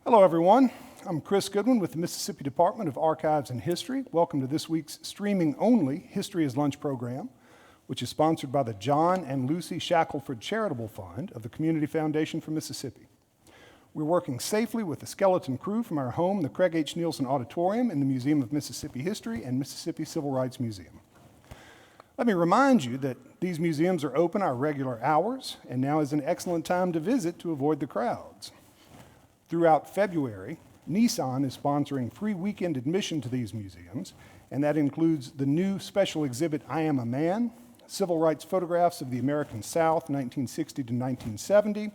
Hello, everyone. I'm Chris Goodwin with the Mississippi Department of Archives and History. Welcome to this week's streaming-only History is Lunch program, which is sponsored by the John and Lucy Shackelford Charitable Fund of the Community Foundation for Mississippi. We're working safely with a skeleton crew from our home, the Craig H. Nielsen Auditorium in the Museum of Mississippi History and Mississippi Civil Rights Museum. Let me remind you that these museums are open our regular hours, and now is an excellent time to visit to avoid the crowds. Throughout February, Nissan is sponsoring free weekend admission to these museums, and that includes the new special exhibit, I Am a Man, civil rights photographs of the American South, 1960 to 1970,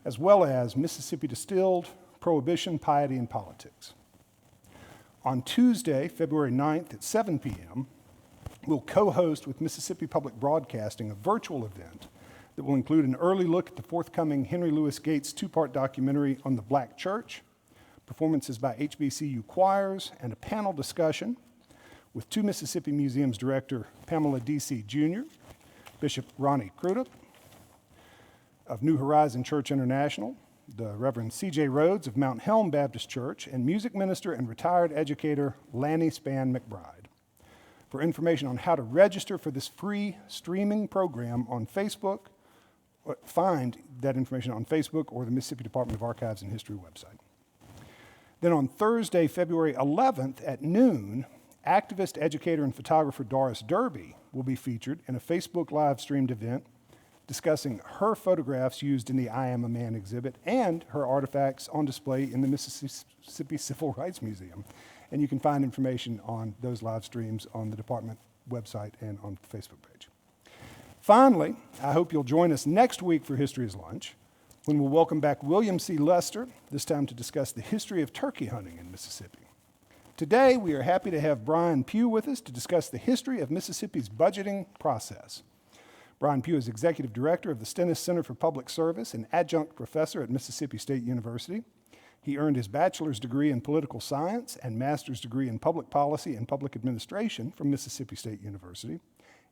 as well as Mississippi Distilled, Prohibition, Piety, and Politics. On Tuesday, February 9th at 7 p.m., we'll co-host with Mississippi Public Broadcasting a virtual event that will include an early look at the forthcoming Henry Louis Gates two-part documentary on the Black Church, performances by HBCU choirs, and a panel discussion with two Mississippi Museums Director Pamela D.C. Jr., Bishop Ronnie Musgrove of New Horizon Church International, the Reverend C.J. Rhodes of Mount Helm Baptist Church, and music minister and retired educator Lanny Spann McBride. For information on how to register for this free streaming program on Facebook, find that information on Facebook or the Mississippi Department of Archives and History website. Then on Thursday, February 11th at noon, activist, educator, and photographer Doris Derby will be featured in a Facebook live-streamed event discussing her photographs used in the I Am a Man exhibit and her artifacts on display in the Mississippi Civil Rights Museum. And you can find information on those live streams on the department website and on the Facebook page. Finally, I hope you'll join us next week for History is Lunch, when we'll welcome back William C. Lester, this time to discuss the history of turkey hunting in Mississippi. Today, we are happy to have Brian Pugh with us to discuss the history of Mississippi's budgeting process. Brian Pugh is Executive Director of the Stennis Center for Public Service and Adjunct Professor at Mississippi State University. He earned his bachelor's degree in political science and master's degree in public policy and public administration from Mississippi State University,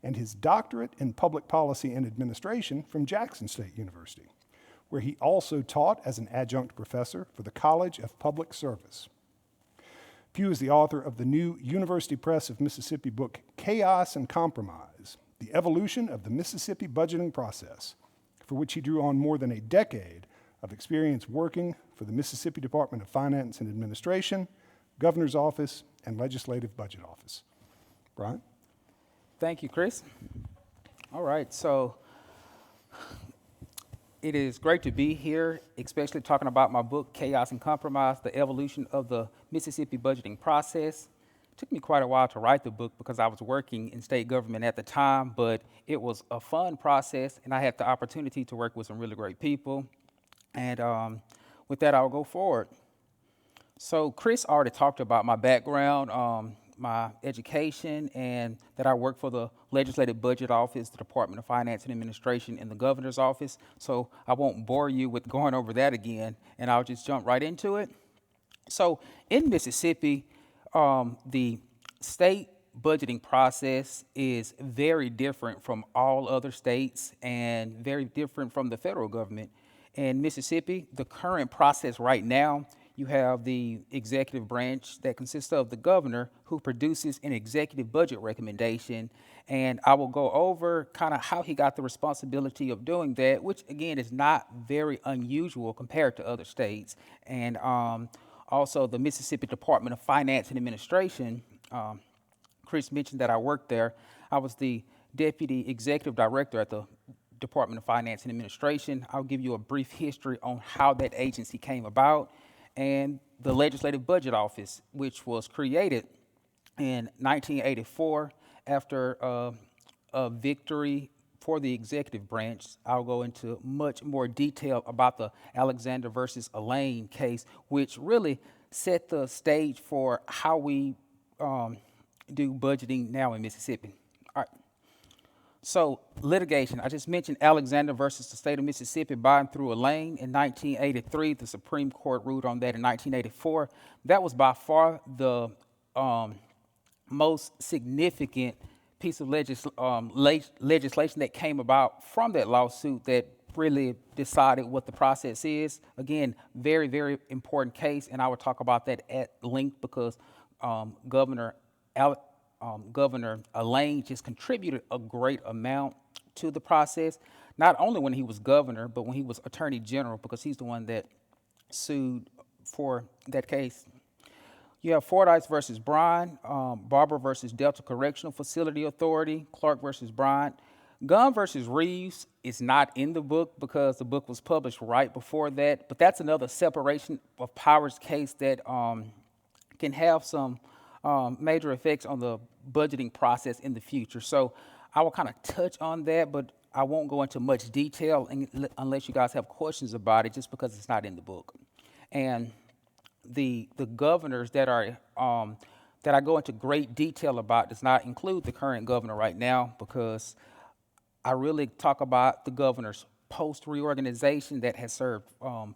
and his doctorate in public policy and administration from Jackson State University, where he also taught as an adjunct professor for the College of Public Service. Pugh is the author of the new University Press of Mississippi book, Chaos and Compromise, The Evolution of the Mississippi Budgeting Process, for which he drew on more than a decade of experience working for the Mississippi Department of Finance and Administration, Governor's Office, and Legislative Budget Office. Brian? Thank you, Chris. All right, so it is great to be here, especially talking about my book, Chaos and Compromise, The Evolution of the Mississippi Budgeting Process. It took me quite a while to write the book because I was working in state government at the time, but it was a fun process, and I had the opportunity to work with some really great people. And with that, I'll go forward. So Chris already talked about my background, my education, and that I work for the Legislative Budget Office, the Department of Finance and Administration, and the Governor's Office. So I won't bore you with going over that again, and I'll just jump right into it. So in Mississippi, the state budgeting process is very different from all other states and very different from the federal government. In Mississippi, the current process right now, you have the executive branch that consists of the governor who produces an executive budget recommendation. And I will go over kind of how he got the responsibility of doing that, which again is not very unusual compared to other states. And also the Mississippi Department of Finance and Administration, Chris mentioned that I worked there. I was the deputy executive director at the Department of Finance and Administration. I'll give you a brief history on how that agency came about. And the Legislative Budget Office, which was created in 1984 after a victory for the executive branch. I'll go into much more detail about the Alexander versus Allain case, which really set the stage for how we do budgeting now in Mississippi. All right. So litigation, I just mentioned Alexander versus the state of Mississippi by and through Allain in 1983. The Supreme Court ruled on that in 1984. That was by far the most significant piece of legislation that came about from that lawsuit that really decided what the process is. Again, very, very important case, and I will talk about that at length because Governor Allain just contributed a great amount to the process, not only when he was governor, but when he was attorney general, because he's the one that sued for that case. You have Fordice versus Bryant, Barbour versus Delta Correctional Facility Authority, Clark versus Bryant. Gunn versus Reeves is not in the book because the book was published right before that, but that's another separation of powers case that can have some major effects on the budgeting process in the future. So I will kind of touch on that, but I won't go into much detail unless you guys have questions about it, just because it's not in the book. And the governors that are that I go into great detail about does not include the current governor right now, because I really talk about the governors post-reorganization that has served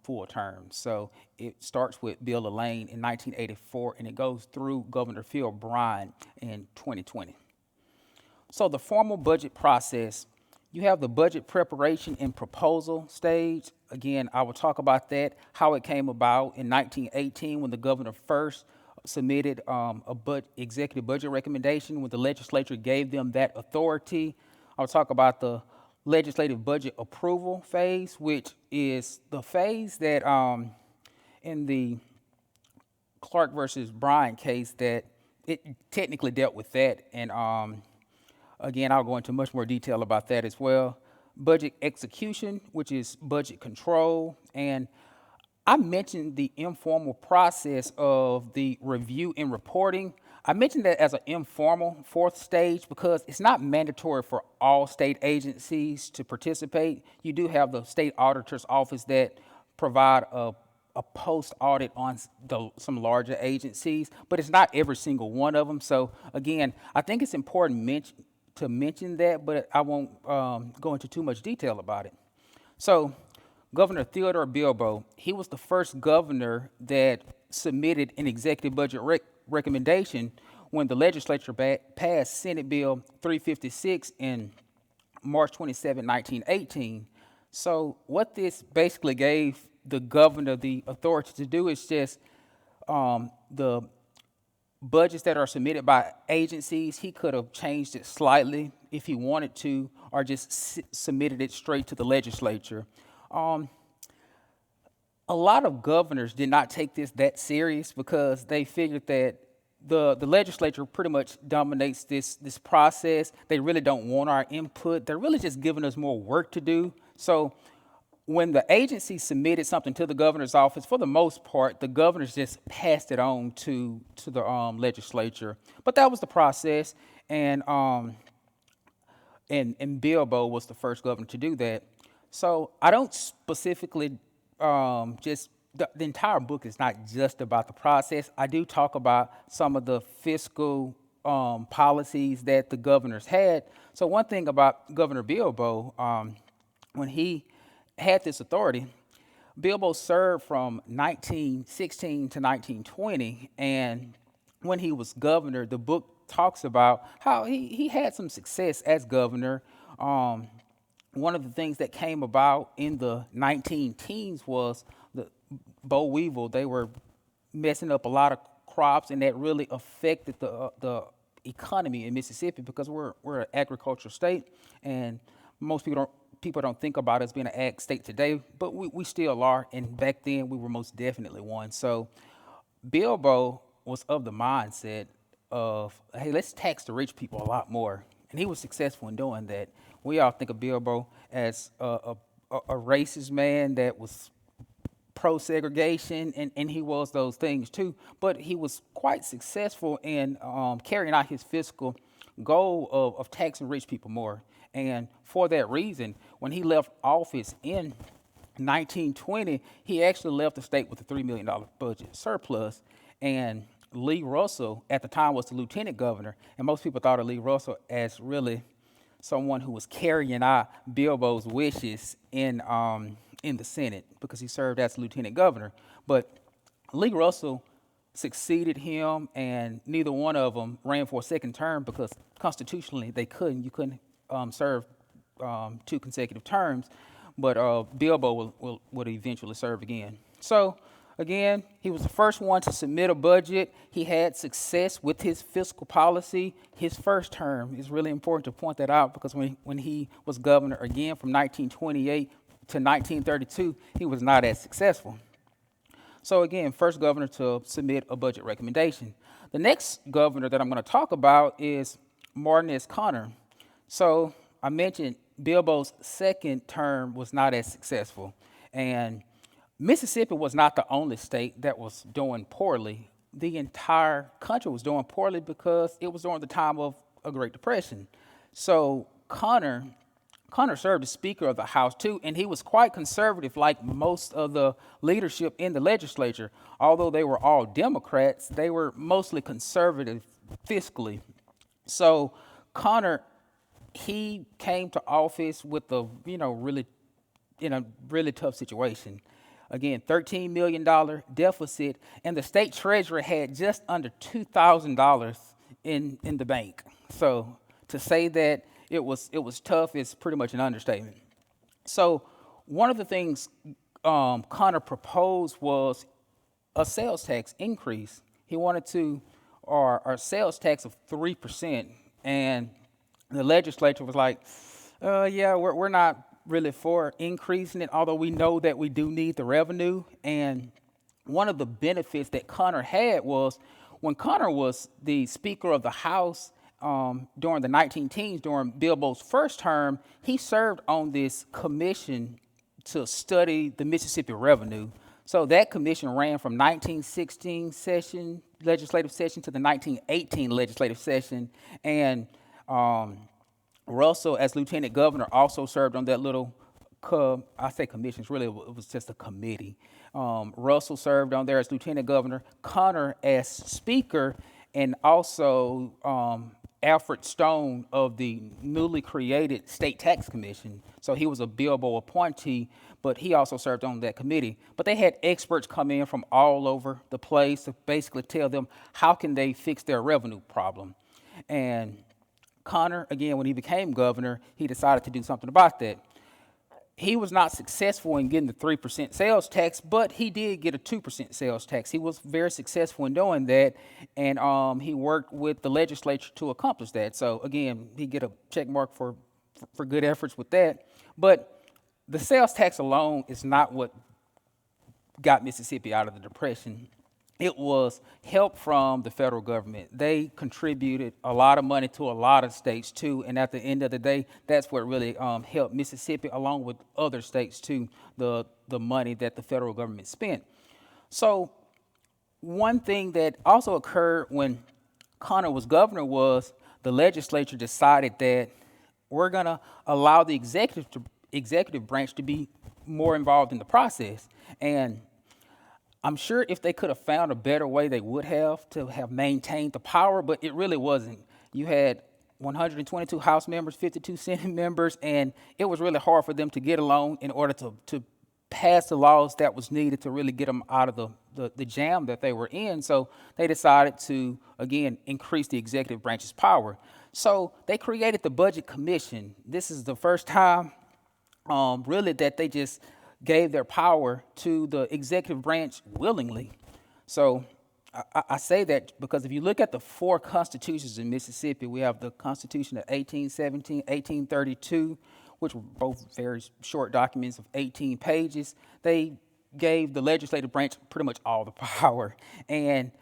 full terms. So it starts with Bill Allain in 1984, and it goes through Governor Phil Bryant in 2020. So the formal budget process, you have the budget preparation and proposal stage. Again, I will talk about that, how it came about in 1918 when the governor first submitted executive budget recommendation, when the legislature gave them that authority. I'll talk about the legislative budget approval phase, which is the phase that in the Clark versus Bryant case that it technically dealt with that. And again, I'll go into much more detail about that as well. Budget execution, which is budget control. And I mentioned the informal process of the review and reporting. I mentioned that as an informal fourth stage because it's not mandatory for all state agencies to participate. You do have the state auditor's office that provide a post-audit on some larger agencies, but it's not every single one of them. So again, I think it's important to mention that, but I won't go into too much detail about it. So Governor Theodore Bilbo, he was the first governor that submitted an executive budget recommendation when the legislature passed Senate Bill 356 in March 27, 1918. So what this basically gave the governor the authority to do is just the budgets that are submitted by agencies, he could have changed it slightly if he wanted to, or just submitted it straight to the legislature. A lot of governors did not take this that serious because they figured that the legislature pretty much dominates this process. They really don't want our input. They're really just giving us more work to do. So when the agency submitted something to the governor's office, for the most part, the governors just passed it on to the legislature. But that was the process, and Bilbo was the first governor to do that. So I don't specifically the entire book is not just about the process. I do talk about some of the fiscal policies that the governors had. So one thing about Governor Bilbo, when he had this authority, Bilbo served from 1916 to 1920, and when he was governor, the book talks about how he had some success as governor. One of the things that came about in the 19-teens was the boll weevil. They were messing up a lot of crops, and that really affected the economy in Mississippi because we're an agricultural state, and most people don't think about us being an ag state today, but we still are, and back then we were most definitely one. So Bilbo was of the mindset of, hey, let's tax the rich people a lot more, and he was successful in doing that. We all think of Bilbo as a racist man that was pro-segregation, and he was those things too, but he was quite successful in carrying out his fiscal goal of taxing rich people more. And for that reason, when he left office in 1920, he actually left the state with a $3 million budget surplus. And Lee Russell, at the time, was the lieutenant governor, and most people thought of Lee Russell as really someone who was carrying out Bilbo's wishes in the Senate because he served as lieutenant governor. But Lee Russell succeeded him, and neither one of them ran for a second term because constitutionally they couldn't. You couldn't serve 2 consecutive terms. but Bilbo would eventually serve again. So again, he was the first one to submit a budget. He had success with his fiscal policy. His first term is really important to point that out, because when he was governor again from 1928 to 1932, he was not as successful. So again, first governor to submit a budget recommendation. The next governor that I'm going to talk about is Martinez Connor. So I mentioned Bilbo's second term was not as successful, and Mississippi was not the only state that was doing poorly. The entire country was doing poorly because it was during the time of a Great Depression. So Connor served as Speaker of the House too, and he was quite conservative, like most of the leadership in the legislature. Although they were all Democrats, they were mostly conservative fiscally. So Connor, he came to office with a really tough situation. Again, $13 million deficit, and the state treasurer had just under $2,000 in the bank. So to say that it was tough is pretty much an understatement. So one of the things Connor proposed was a sales tax increase. He wanted our sales tax of 3%, and the legislature was like, yeah, we're not really for increasing it, although we know that we do need the revenue. And one of the benefits that Connor had was when Connor was the Speaker of the House during the 19-teens, during Bilbo's first term, he served on this commission to study the Mississippi revenue. So that commission ran from 1916 legislative session to the 1918 legislative session, and Russell, as lieutenant governor, also served on that little, I say commissions, really it was just a committee. Russell served on there as lieutenant governor, Connor as speaker, and also Alfred Stone of the newly created State Tax Commission. So he was a Bilbo appointee, but he also served on that committee. But they had experts come in from all over the place to basically tell them how can they fix their revenue problem. And Connor, again, when he became governor, he decided to do something about that. He was not successful in getting the 3% sales tax, but he did get a 2% sales tax. He was very successful in doing that, and he worked with the legislature to accomplish that. So again, he get a check mark for good efforts with that. But the sales tax alone is not what got Mississippi out of the Depression. It was help from the federal government. They contributed a lot of money to a lot of states too, and at the end of the day, that's what really helped Mississippi, along with other states too, the money that the federal government spent. So one thing that also occurred when Connor was governor was the legislature decided that we're gonna allow the executive branch to be more involved in the process. And I'm sure if they could have found a better way, they would have to have maintained the power, but it really wasn't. You had 122 House members, 52 Senate members, and it was really hard for them to get along in order to pass the laws that was needed to really get them out of the jam that they were in. So they decided to, again, increase the executive branch's power. So they created the Budget Commission. This is the first time, really, that they just gave their power to the executive branch willingly. So I say that because if you look at the four constitutions in Mississippi, we have the Constitution of 1817, 1832, which were both very short documents of 18 pages. They gave the legislative branch pretty much all the power. And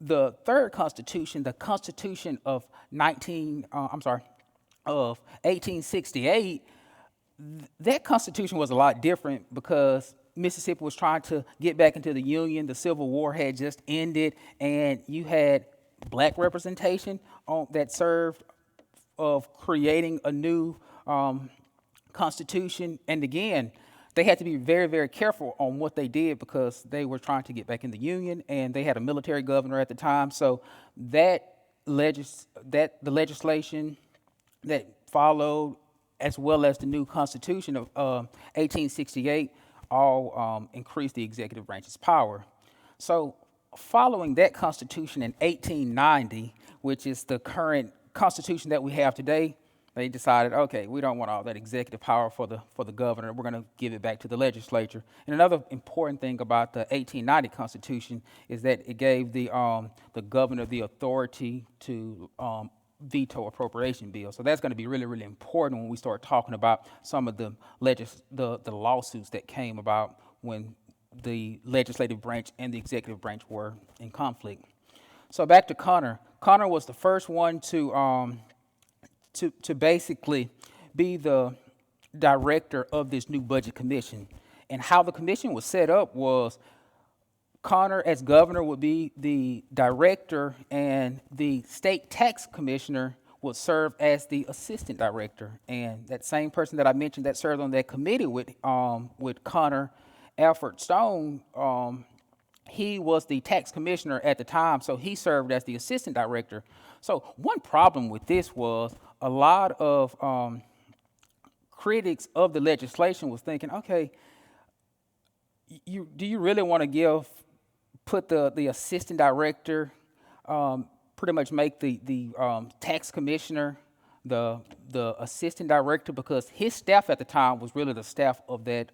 the third constitution, the Constitution of 1868, that constitution was a lot different because Mississippi was trying to get back into the Union. The Civil War had just ended, and you had black representation that served of creating a new constitution. And again, they had to be very, very careful on what they did because they were trying to get back in the Union, and they had a military governor at the time. So the legislation that followed, as well as the new Constitution of 1868, all increased the executive branch's power. So following that Constitution in 1890, which is the current Constitution that we have today, they decided, okay, we don't want all that executive power for the governor. We're going to give it back to the legislature. And another important thing about the 1890 Constitution is that it gave the governor the authority to veto appropriation bills. So that's going to be really, really important when we start talking about some of the lawsuits that came about when the legislative branch and the executive branch were in conflict. So back to Connor. Connor was the first one to basically be the director of this new budget commission. And how the commission was set up was Connor, as governor, would be the director, and the state tax commissioner would serve as the assistant director. And that same person that I mentioned that served on that committee with Connor, Alfred Stone, he was the tax commissioner at the time, so he served as the assistant director. So one problem with this was a lot of critics of the legislation was thinking, okay, do you really want to put the assistant director, pretty much make the tax commissioner the assistant director, because his staff at the time was really the staff of that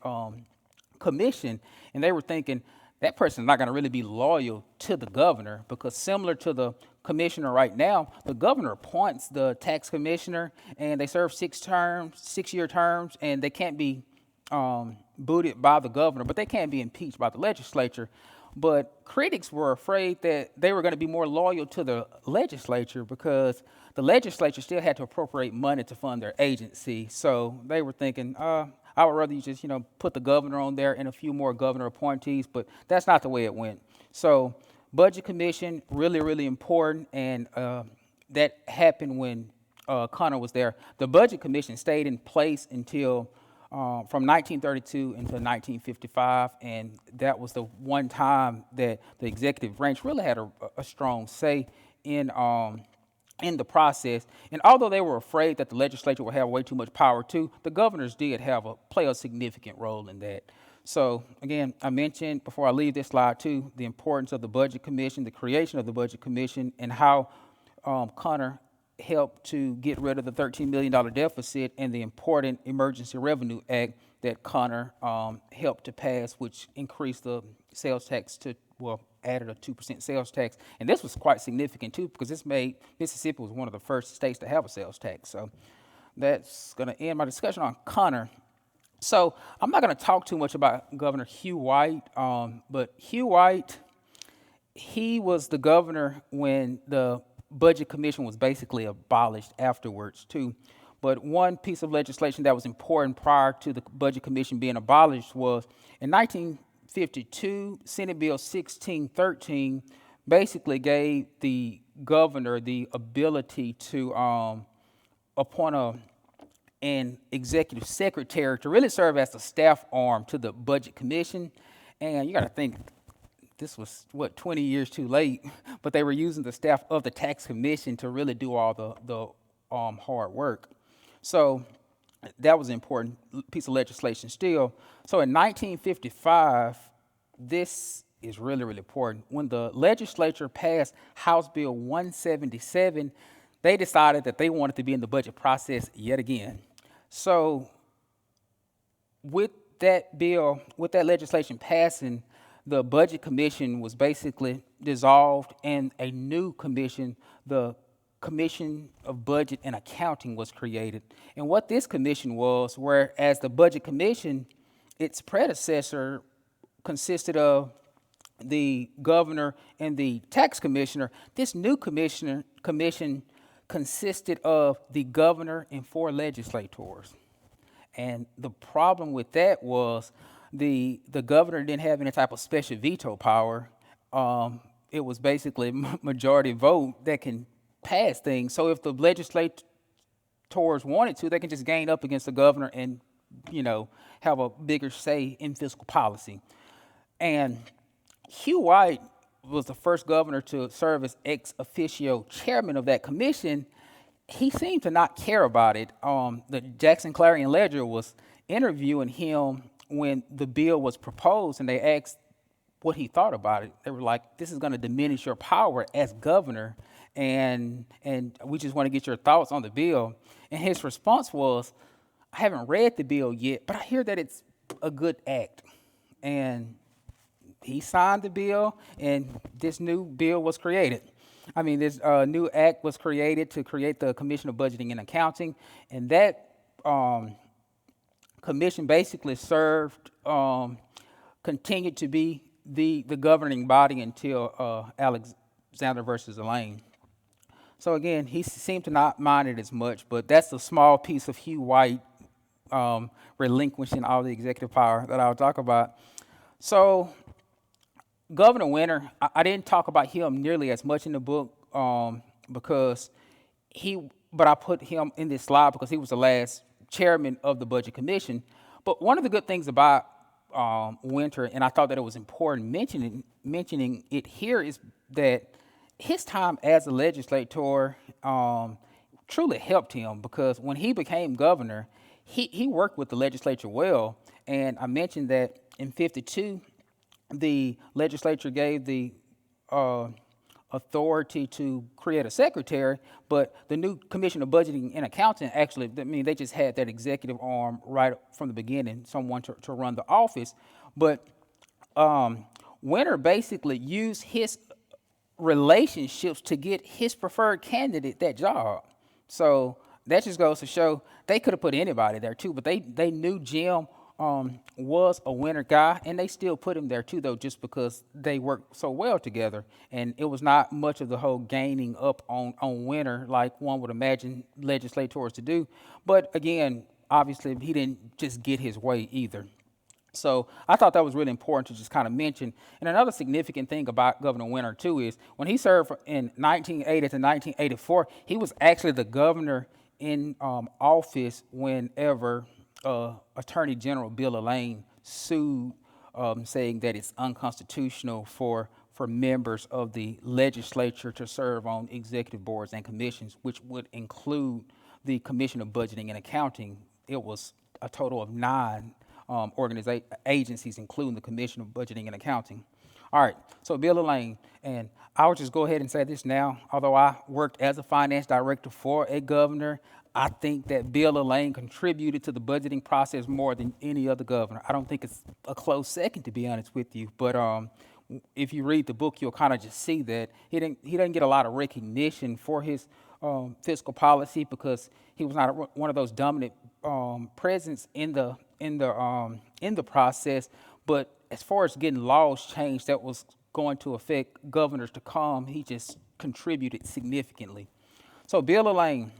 commission, and they were thinking that person's not going to really be loyal to the governor, because similar to the commissioner right now, the governor appoints the tax commissioner, and they serve 6-year terms, and they can't be booted by the governor, but they can be impeached by the legislature. But critics were afraid that they were going to be more loyal to the legislature, because the legislature still had to appropriate money to fund their agency. So they were thinking, I would rather you just, put the governor on there and a few more governor appointees, but that's not the way it went. So budget commission, really, really important, and that happened when Connor was there. The budget commission stayed in place until from 1932 until 1955, and that was the one time that the executive branch really had a strong say in the process. And although they were afraid that the legislature would have way too much power too, the governors did play a significant role in that. So again, I mentioned before I leave this slide too, the importance of the budget commission, the creation of the budget commission, and how Connor helped to get rid of the $13 million deficit, and the important Emergency Revenue Act that Connor helped to pass, which increased the sales tax added a 2% sales tax. And this was quite significant too, because this made Mississippi was one of the first states to have a sales tax. So that's going to end my discussion on Connor. So I'm not going to talk too much about Governor Hugh White, but Hugh White, he was the governor when the Budget Commission was basically abolished afterwards too. But one piece of legislation that was important prior to the Budget Commission being abolished was in 1952, Senate Bill 1613 basically gave the governor the ability to appoint an executive secretary to really serve as the staff arm to the Budget Commission. And you got to think, this was, 20 years too late, but they were using the staff of the tax commission to really do all the hard work. So that was an important piece of legislation still. So in 1955, this is really, really important. When the legislature passed House Bill 177, they decided that they wanted to be in the budget process yet again. So with that bill, with that legislation passing, the Budget Commission was basically dissolved, and a new commission, the Commission of Budget and Accounting, was created. And what this commission was, whereas the Budget Commission, its predecessor consisted of the governor and the tax commissioner, this new commission consisted of the governor and 4 legislators. And the problem with that was the governor didn't have any type of special veto power. It was basically majority vote that can pass things. So if the legislators wanted to, they can just gain up against the governor and, have a bigger say in fiscal policy. And Hugh White was the first governor to serve as ex officio chairman of that commission. He seemed to not care about it. The Jackson Clarion Ledger was interviewing him when the bill was proposed, and they asked what he thought about it. They were like, this is going to diminish your power as governor. and we just want to get your thoughts on the bill. And his response was, I haven't read the bill yet, but I hear that it's a good act. And he signed the bill, and this new bill was created. I mean, this new act was created to create the Commission of Budgeting and Accounting, and that commission basically continued to be the governing body until Alexander versus Allain. So again, he seemed to not mind it as much, but that's a small piece of Hugh White relinquishing all the executive power that I'll talk about. So Governor Winter, I didn't talk about him nearly as much in the book but I put him in this slide because he was the last chairman of the Budget Commission. But one of the good things about Winter, and I thought that it was important mentioning it here, is that his time as a legislator truly helped him, because when he became governor, he worked with the legislature well. And I mentioned that in '52, the legislature gave the authority to create a secretary, but the new Commission of Budgeting and Accounting actually, they just had that executive arm right from the beginning, someone to run the office. But Winter basically used his relationships to get his preferred candidate that job. So that just goes to show they could have put anybody there too, but they knew Jim was a Winter guy, and they still put him there too, though, just because they worked so well together. And it was not much of the whole gaining up on Winter like one would imagine legislators to do. But again, obviously, he didn't just get his way either. So I thought that was really important to just kind of mention. And another significant thing about Governor Winter, too, is when he served in 1980 to 1984, he was actually the governor in office whenever Attorney General Bill Allain sued, saying that it's unconstitutional for members of the legislature to serve on executive boards and commissions, which would include the Commission of Budgeting and Accounting. It was a total of 9 agencies, including the Commission of Budgeting and Accounting. All right, so Bill Allain, and I would just go ahead and say this now. Although I worked as a finance director for a governor, I think that Bill Allain contributed to the budgeting process more than any other governor. I don't think it's a close second, to be honest with you. But if you read the book, you'll kind of just see that he doesn't get a lot of recognition for his fiscal policy, because he was not one of those dominant presence in the process. But as far as getting laws changed that was going to affect governors to come, he just contributed significantly. So Bill Allain,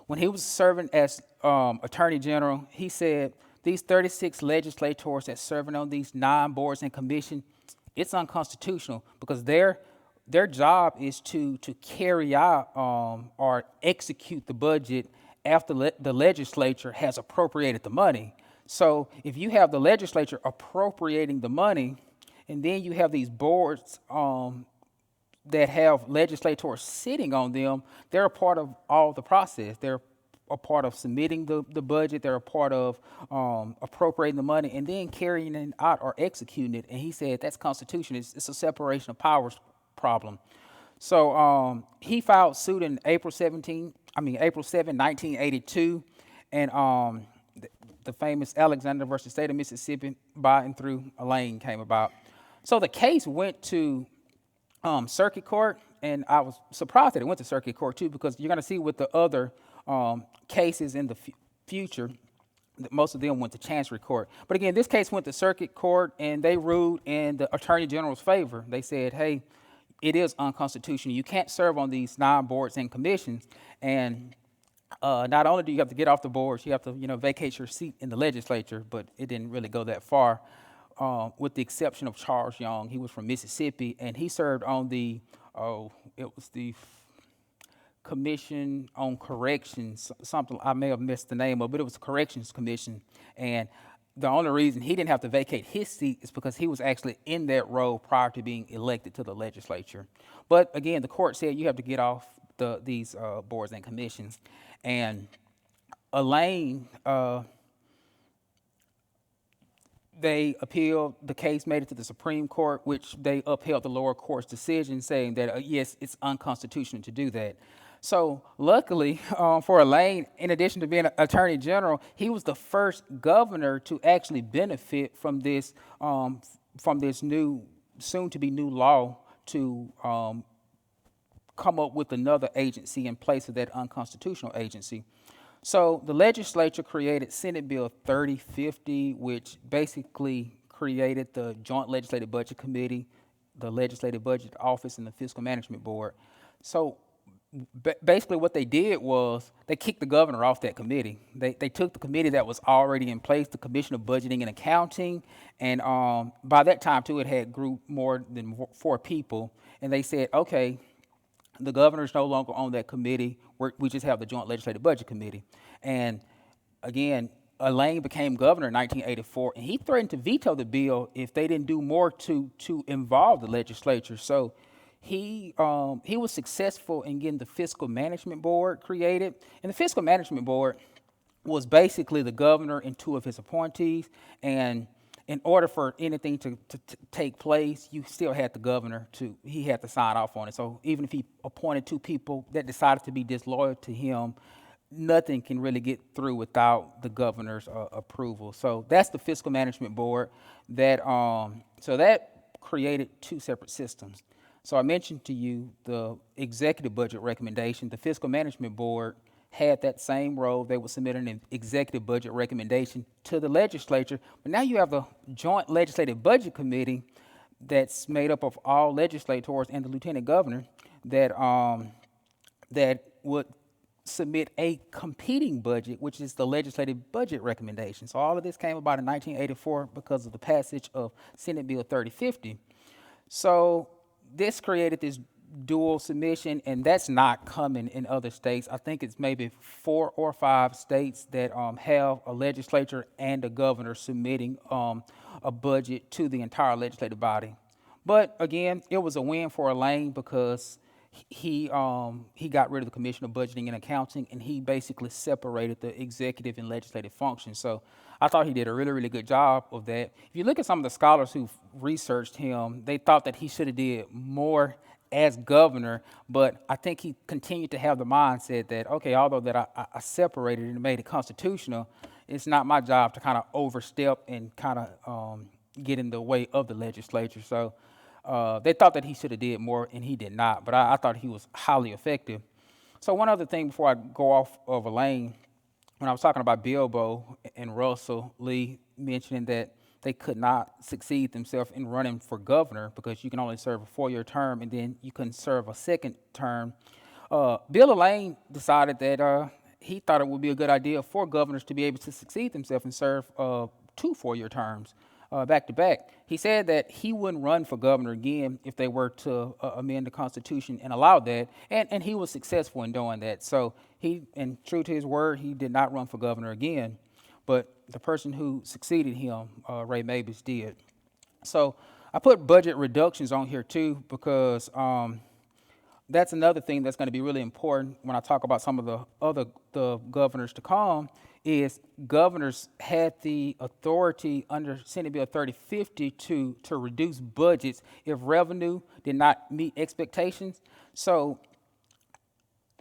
when he was serving as Attorney General, he said these 36 legislators that serving on these 9 boards and commissions, it's unconstitutional, because their job is to carry out or execute the budget after the legislature has appropriated the money. So if you have the legislature appropriating the money, and then you have these boards that have legislators sitting on them, they're a part of all the process. They're a part of submitting the budget. They're a part of appropriating the money and then carrying it out or executing it. And he said that's constitutional. It's a separation of powers problem. So he filed suit in April 7, 1982, and the famous Alexander versus State of Mississippi by and through Allain came about. So the case went to circuit court, and I was surprised that it went to circuit court too, because you're going to see with the other cases in the future, that most of them went to Chancery Court. But again, this case went to circuit court, and they ruled in the Attorney General's favor. They said, hey, it is unconstitutional. You can't serve on these 9 boards and commissions. And not only do you have to get off the boards, you have to vacate your seat in the legislature, but it didn't really go that far. With the exception of Charles Young. He was from Mississippi, and he served on the Commission on Corrections, something I may have missed the name of, but it was a Corrections Commission. And the only reason he didn't have to vacate his seat is because he was actually in that role prior to being elected to the legislature. But again, the court said you have to get off these boards and commissions. And Allain They appealed the case, made it to the Supreme Court, which they upheld the lower court's decision, saying that yes, it's unconstitutional to do that. So luckily for Allain, in addition to being an attorney general, he was the first governor to actually benefit from this new, soon-to-be new law to come up with another agency in place of that unconstitutional agency. So the legislature created Senate Bill 3050, which basically created the Joint Legislative Budget Committee, the Legislative Budget Office, and the Fiscal Management Board. So basically what they did was they kicked the governor off that committee. They took the committee that was already in place, the Commission of Budgeting and Accounting, and by that time, too, it had grew more than 4 people, and they said, okay, the governor's no longer on that committee. We just have the Joint Legislative Budget Committee. And again, Allain became governor in 1984, and he threatened to veto the bill if they didn't do more to involve the legislature. So he was successful in getting the Fiscal Management Board created. And the Fiscal Management Board was basically the governor and 2 of his appointees. And in order for anything to take place, you still had the governor he had to sign off on it. So even if he appointed 2 people that decided to be disloyal to him, nothing can really get through without the governor's approval. So that's the Fiscal Management Board. That created 2 separate systems. So I mentioned to you the executive budget recommendation. The Fiscal Management Board had that same role. They would submit an executive budget recommendation to the legislature. But now you have the Joint Legislative Budget Committee that's made up of all legislators and the lieutenant governor that would submit a competing budget, which is the legislative budget recommendation. So all of this came about in 1984 because of the passage of Senate Bill 3050. So this created this dual submission, and that's not common in other states. I think it's maybe 4 or 5 states that have a legislature and a governor submitting a budget to the entire legislative body. But again, it was a win for Allain because he got rid of the Commission of Budgeting and Accounting, and he basically separated the executive and legislative functions. So I thought he did a really, really good job of that. If you look at some of the scholars who've researched him, they thought that he should have did more as governor, but I think he continued to have the mindset that, okay, although that I separated it and made it constitutional, it's not my job to kind of overstep and kind of get in the way of the legislature. So they thought that he should have did more, and he did not, but I thought he was highly effective. So one other thing before I go off of Allain, when I was talking about Bilbo and Russell Lee mentioning that they could not succeed themselves in running for governor because you can only serve a 4-year term and then you couldn't serve a second term. Bill Allain decided that he thought it would be a good idea for governors to be able to succeed themselves and serve 2 4-year terms back to back. He said that he wouldn't run for governor again if they were to amend the Constitution and allow that, and he was successful in doing that. So and true to his word, he did not run for governor again. But the person who succeeded him, Ray Mabus, did. So I put budget reductions on here too because that's another thing that's going to be really important when I talk about some of the governors to come. Is governors had the authority under Senate Bill 3050 to reduce budgets if revenue did not meet expectations. So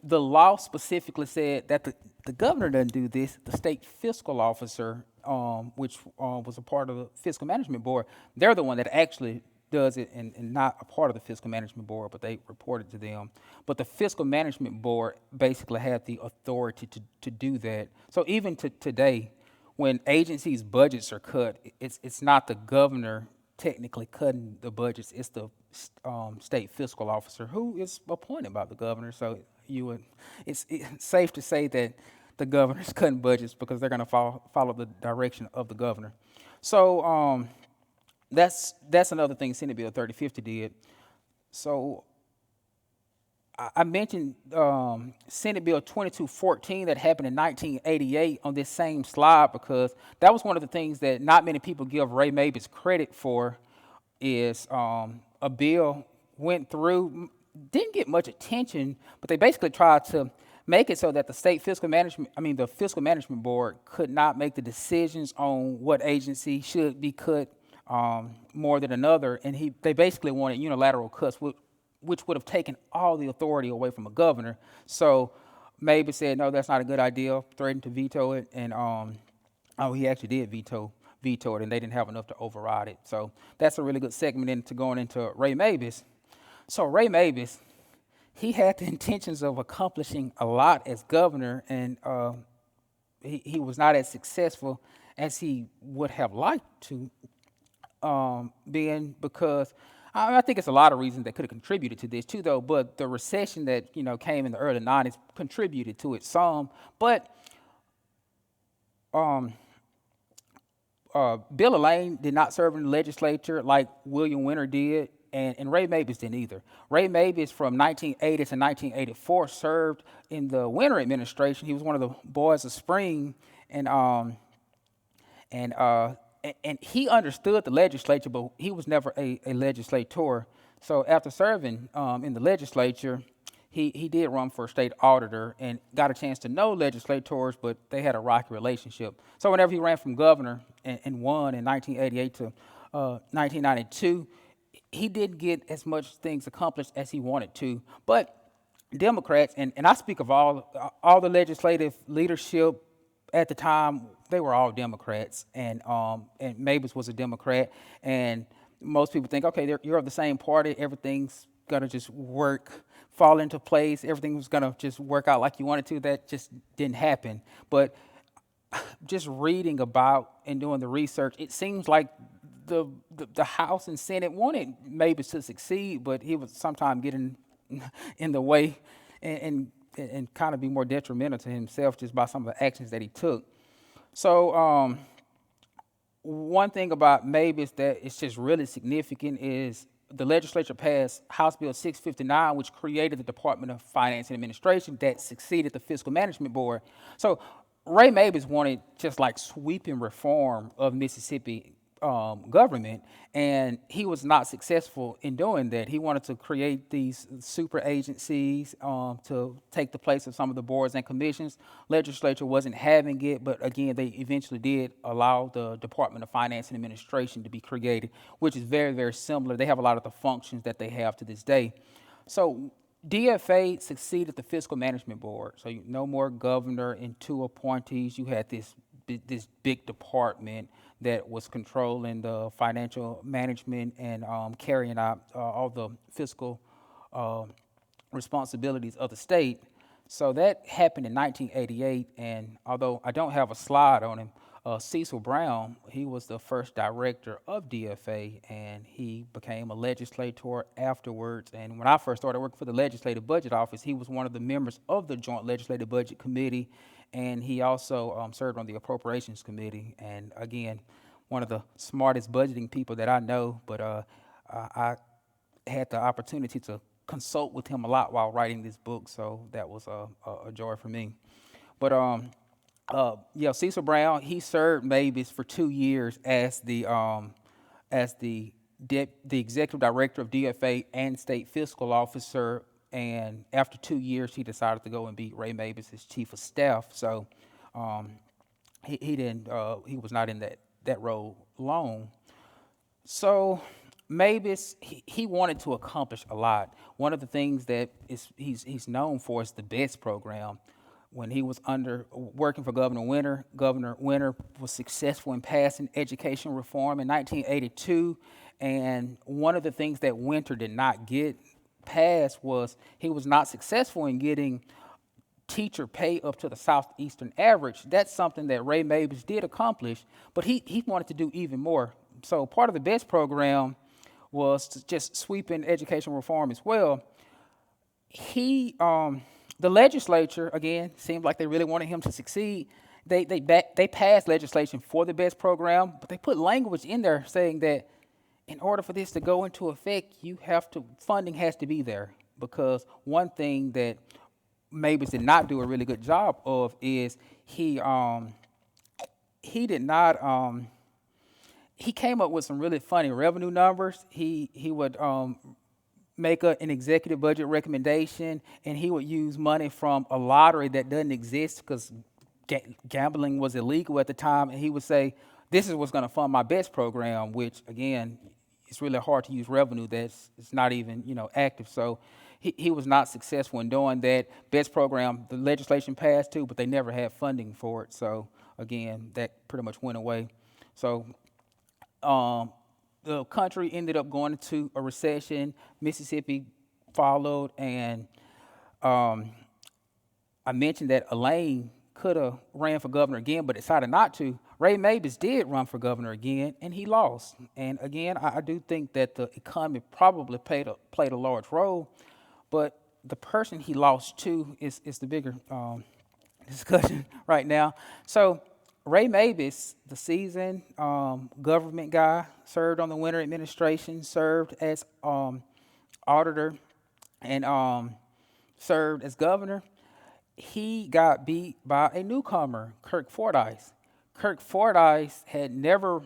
the law specifically said that the governor doesn't do this. The state fiscal officer, which was a part of the Fiscal Management Board, they're the one that actually does it and not a part of the Fiscal Management Board, but they reported to them. But the Fiscal Management Board basically had the authority to do that. So even to today, when agencies' budgets are cut, it's not the governor technically cutting the budgets. It's the state fiscal officer who is appointed by the governor. So it's safe to say that the governor's cutting budgets because they're going to follow the direction of the governor. So that's another thing Senate Bill 3050 did. So I mentioned Senate Bill 2214 that happened in 1988 on this same slide because that was one of the things that not many people give Ray Mabus credit for. Is a bill went through, didn't get much attention, but they basically tried to make it so that the the fiscal management board could not make the decisions on what agency should be cut more than another, and they basically wanted unilateral cuts, which would have taken all the authority away from a governor. So Mabus said, no, that's not a good idea, threatened to veto it, and he actually did veto it, and they didn't have enough to override it. So that's a really good segment into going into Ray Mabus. So Ray Mabus, he had the intentions of accomplishing a lot as governor, and he was not as successful as he would have liked to because I think it's a lot of reasons that could have contributed to this too, though. But the recession that came in the early 90s contributed to it some. But Bill Allain did not serve in the legislature like William Winter did, and Ray Mabus didn't either. Ray Mabus from 1980 to 1984 served in the Winter administration. He was one of the boys of spring, and he understood the legislature, but he was never a legislator. So after serving in the legislature, he did run for state auditor and got a chance to know legislators, but they had a rocky relationship. So whenever he ran from governor and won in 1988 to 1992, he didn't get as much things accomplished as he wanted to. But Democrats, and I speak of all the legislative leadership at the time, they were all Democrats, and Mabus was a Democrat, and most people think, okay, you're of the same party, everything's gonna just fall into place, everything was gonna just work out like you wanted to. That just didn't happen. But just reading about and doing the research, it seems like the House and Senate wanted Mabus to succeed, but he was sometimes getting in the way and kind of be more detrimental to himself just by some of the actions that he took. So one thing about Mabus that is just really significant is the legislature passed House Bill 659, which created the Department of Finance and Administration that succeeded the Fiscal Management Board. So Ray Mabus wanted just like sweeping reform of Mississippi government, and he was not successful in doing that. He wanted to create these super agencies to take the place of some of the boards and commissions. Legislature wasn't having it, but again, they eventually did allow the Department of Finance and Administration to be created, which is very, very similar. They have a lot of the functions that they have to this day. So DFA succeeded the Fiscal Management Board. So no more governor and two appointees. You had this big department that was controlling the financial management and carrying out all the fiscal responsibilities of the state. So that happened in 1988, and although I don't have a slide on him, Cecil Brown, he was the first director of DFA, and he became a legislator afterwards. And when I first started working for the Legislative Budget Office, he was one of the members of the Joint Legislative Budget Committee, and he also served on the Appropriations Committee. And again, one of the smartest budgeting people that I know, but I had the opportunity to consult with him a lot while writing this book, so that was a joy for me. But Cecil Brown, he served Mabus for 2 years as the executive director of DFA and state fiscal officer. And after 2 years, he decided to go and be Ray Mabus as chief of staff. So he was not in that role long. So Mabus, he wanted to accomplish a lot. One of the things that he's known for is the BEST program. When he was working for Governor Winter was successful in passing education reform in 1982. And one of the things that Winter did not get passed was he was not successful in getting teacher pay up to the Southeastern average. That's something that Ray Mabus did accomplish, but he wanted to do even more. So part of the BEST program was to just sweeping education reform as well. The legislature, again, seemed like they really wanted him to succeed. They passed legislation for the BEST program, but they put language in there saying that in order for this to go into effect, funding has to be there. Because one thing that Mabus did not do a really good job of is he came up with some really funny revenue numbers. He would make an executive budget recommendation, and he would use money from a lottery that doesn't exist because gambling was illegal at the time, and he would say, this is what's going to fund my BEST program, which, again, it's really hard to use revenue that's it's not even, active. So he was not successful in doing that. BEST program, the legislation passed too, but they never had funding for it. So, again, that pretty much went away. So the country ended up going into a recession. Mississippi followed, and I mentioned that Allain could have ran for governor again, but decided not to. Ray Mabus did run for governor again, and he lost. And again, I do think that the economy probably played a large role, but the person he lost to is the bigger discussion right now. So Ray Mabus, the seasoned government guy, served on the Winter administration, served as auditor, and served as governor. He got beat by a newcomer, Kirk Fordice. Kirk Fordice had never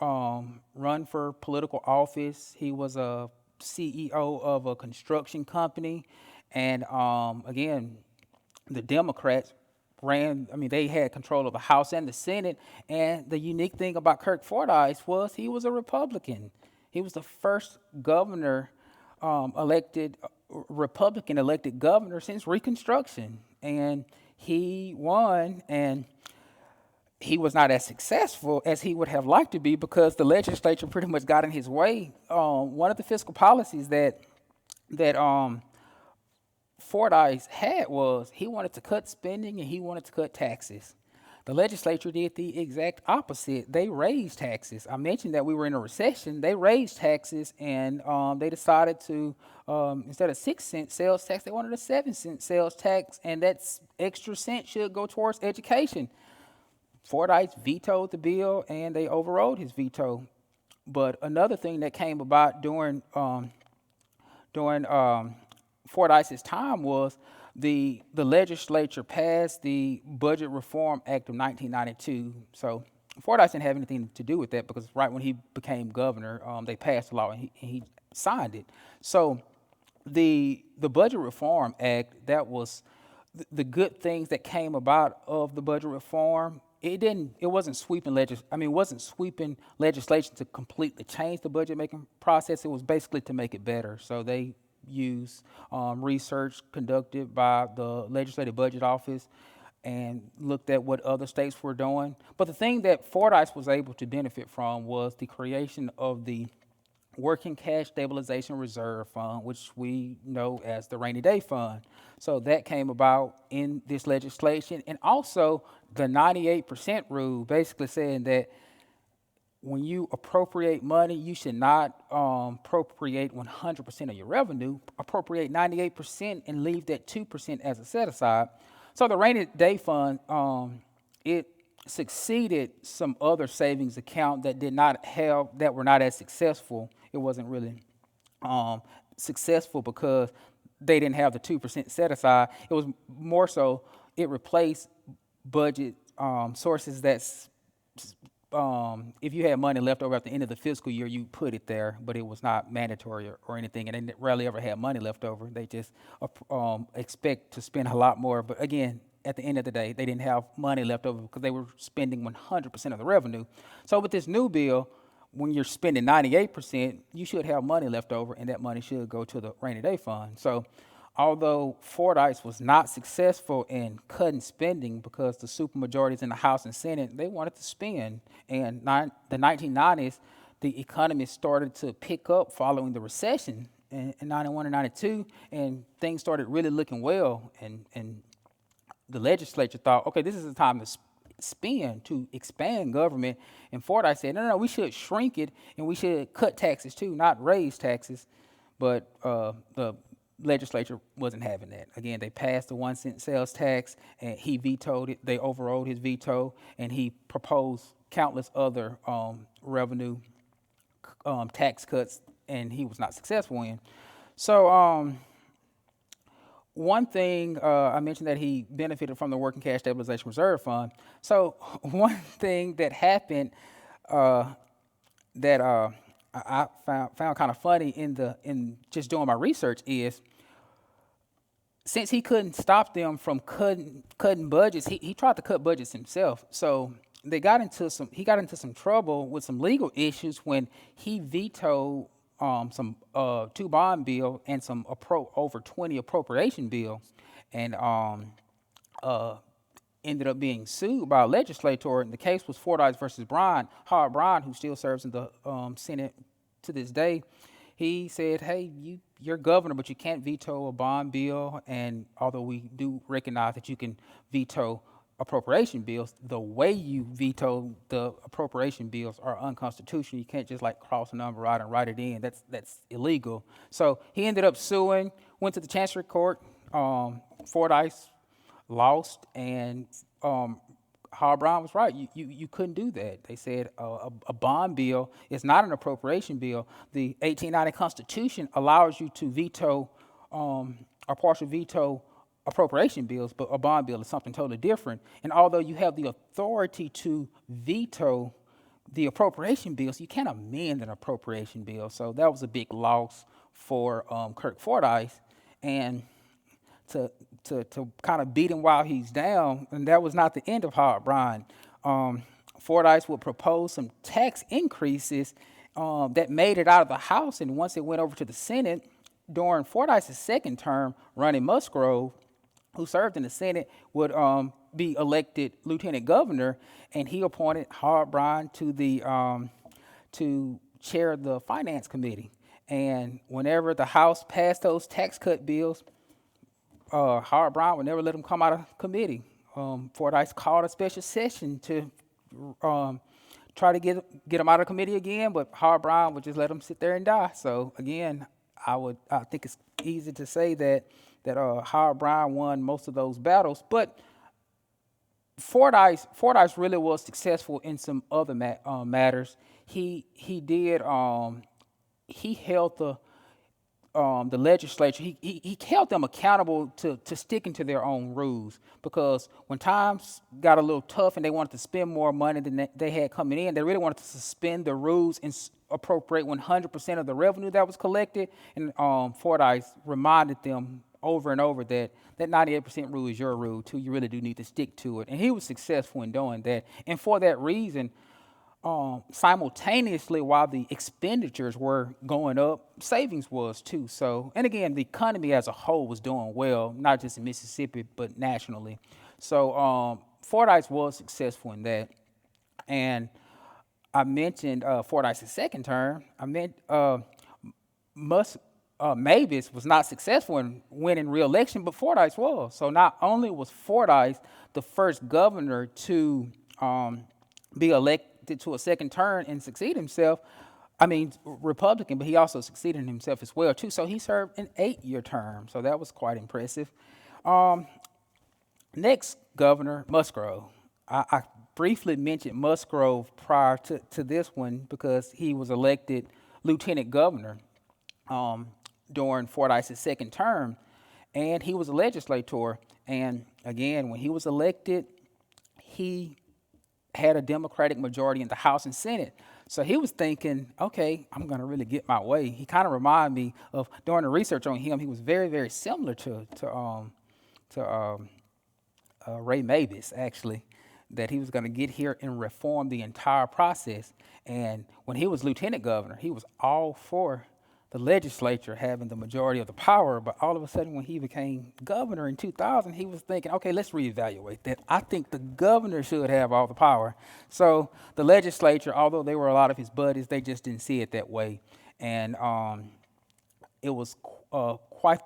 run for political office. He was a CEO of a construction company, and again, the Democrats they had control of the House and the Senate, and the unique thing about Kirk Fordice was he was a Republican. He was the first governor Republican elected governor since Reconstruction, and he won, and he was not as successful as he would have liked to be because the legislature pretty much got in his way. One of the fiscal policies that Fordice had was he wanted to cut spending and he wanted to cut taxes. The legislature did the exact opposite. They raised taxes. I mentioned that we were in a recession. They raised taxes, and they decided to, instead of 6-cent sales tax, they wanted a 7-cent sales tax, and that extra cent should go towards education. Fordice vetoed the bill, and they overrode his veto. But another thing that came about during Fordice's time was the legislature passed the Budget Reform Act of 1992. So Fordice didn't have anything to do with that because right when he became governor, they passed the law and he signed it. So the Budget Reform Act, that was the good things that came about of the budget reform. It wasn't sweeping legislation to completely change the budget making process. It was basically to make it better. So they used research conducted by the Legislative Budget Office and looked at what other states were doing. But the thing that Fordice was able to benefit from was the creation of the Working Cash Stabilization Reserve Fund, which we know as the Rainy Day Fund. So that came about in this legislation. And also the 98% rule, basically saying that when you appropriate money, you should not appropriate 100% of your revenue, appropriate 98% and leave that 2% as a set aside. So the Rainy Day Fund, it succeeded some other savings account that were not as successful. It wasn't really successful because they didn't have the 2% set aside. It was more so it replaced budget sources that's if you had money left over at the end of the fiscal year, you put it there, but it was not mandatory or anything, and they rarely ever had money left over. They just expect to spend a lot more, but again, at the end of the day, they didn't have money left over because they were spending 100% of the revenue. So with this new bill, when you're spending 98%, you should have money left over, and that money should go to the Rainy Day Fund. So although Fordice was not successful in cutting spending because the supermajorities in the House and Senate, they wanted to spend. And the 1990s, the economy started to pick up following the recession in 91 and 92, and things started really looking well. And the legislature thought, okay, this is the time to spend, to expand government. And Fordice said, no, we should shrink it, and we should cut taxes too, not raise taxes. But the legislature wasn't having that. Again, they passed the 1-cent sales tax, and he vetoed it. They overrode his veto, and he proposed countless other revenue tax cuts, and he was not successful in. So one thing, I mentioned that he benefited from the Working Cash Stabilization Reserve Fund. So one thing that happened that I found kind of funny in just doing my research is, since he couldn't stop them from cutting budgets, he tried to cut budgets himself. So he got into some trouble with some legal issues when he vetoed some two bond bill and some over 20 appropriation bills, and ended up being sued by a legislator. And the case was Fordice versus Bryant. Howard Bryant, who still serves in the Senate to this day, he said, hey, you're governor, but you can't veto a bond bill. And although we do recognize that you can veto appropriation bills, the way you veto the appropriation bills are unconstitutional. You can't just like cross a number out and write it in. That's illegal. So he ended up suing, went to the Chancery Court. Fordice lost, and Howard Brown was right. You couldn't do that. They said a bond bill is not an appropriation bill. The 1890 Constitution allows you to veto or partial veto appropriation bills, but a bond bill is something totally different. And although you have the authority to veto the appropriation bills, you can't amend an appropriation bill. So that was a big loss for Kirk Fordice, and to kind of beat him while he's down. And that was not the end of Howard Bryant. Fordice would propose some tax increases that made it out of the House, and once it went over to the Senate, during Fordice's second term, Ronnie Musgrove, who served in the Senate, would be elected lieutenant governor, and he appointed Howard Bryant to chair the Finance Committee. And whenever the House passed those tax cut bills, Howard Bryant would never let him come out of committee. Fordice called a special session to try to get him out of committee again, but Howard Bryant would just let him sit there and die. So again, I think it's easy to say that Howard Bryant won most of those battles, but Fordice really was successful in some other matters. He held the legislature. He held them accountable to sticking to their own rules, because when times got a little tough and they wanted to spend more money than they had coming in, they really wanted to suspend the rules and appropriate 100% of the revenue that was collected. And Fordice reminded them over and over that 98% rule is your rule too. You really do need to stick to it. And he was successful in doing that. And for that reason, simultaneously, while the expenditures were going up, savings was too. So, and again, the economy as a whole was doing well, not just in Mississippi, but nationally. So Fordice was successful in that. And I mentioned Fordice's second term. I meant Mabus was not successful in winning re-election, but Fordice was. So not only was Fordice the first governor to be elected to a second term and succeed himself, Republican, but he also succeeded himself as well too. So he served an 8-year term. So that was quite impressive. Next, Governor Musgrove. I briefly mentioned Musgrove prior to this one because he was elected lieutenant governor during Fordice's second term, and he was a legislator. And again, when he was elected, he had a Democratic majority in the House and Senate. So he was thinking, okay, I'm going to really get my way. He kind of reminded me of, during the research on him, he was very, very similar to Ray Mabus, actually, that he was going to get here and reform the entire process. And when he was lieutenant governor, he was all for the legislature having the majority of the power, but all of a sudden when he became governor in 2000, he was thinking, okay, let's reevaluate that. I think the governor should have all the power. So the legislature, although they were a lot of his buddies, they just didn't see it that way. And it was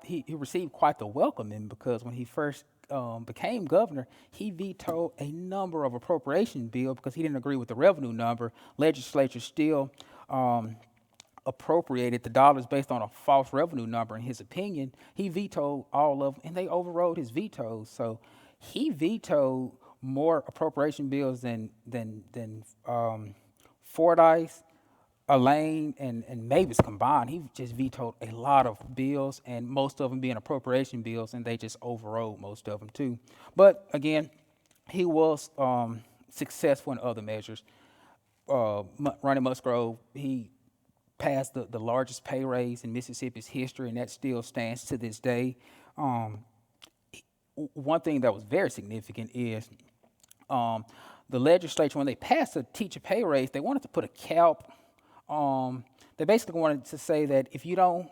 he received quite the welcoming, because when he first became governor, he vetoed a number of appropriation bills because he didn't agree with the revenue number. Legislature still appropriated the dollars based on a false revenue number. In his opinion, he vetoed all of them, and they overrode his vetoes. So he vetoed more appropriation bills than Fordice, Allain, and Mabus combined. He just vetoed a lot of bills, and most of them being appropriation bills, and they just overrode most of them too. But again, he was successful in other measures. Ronnie Musgrove, he passed the largest pay raise in Mississippi's history, and that still stands to this day. One thing that was very significant is the legislature, when they passed a teacher pay raise, they wanted to put a cap. They basically wanted to say that if you don't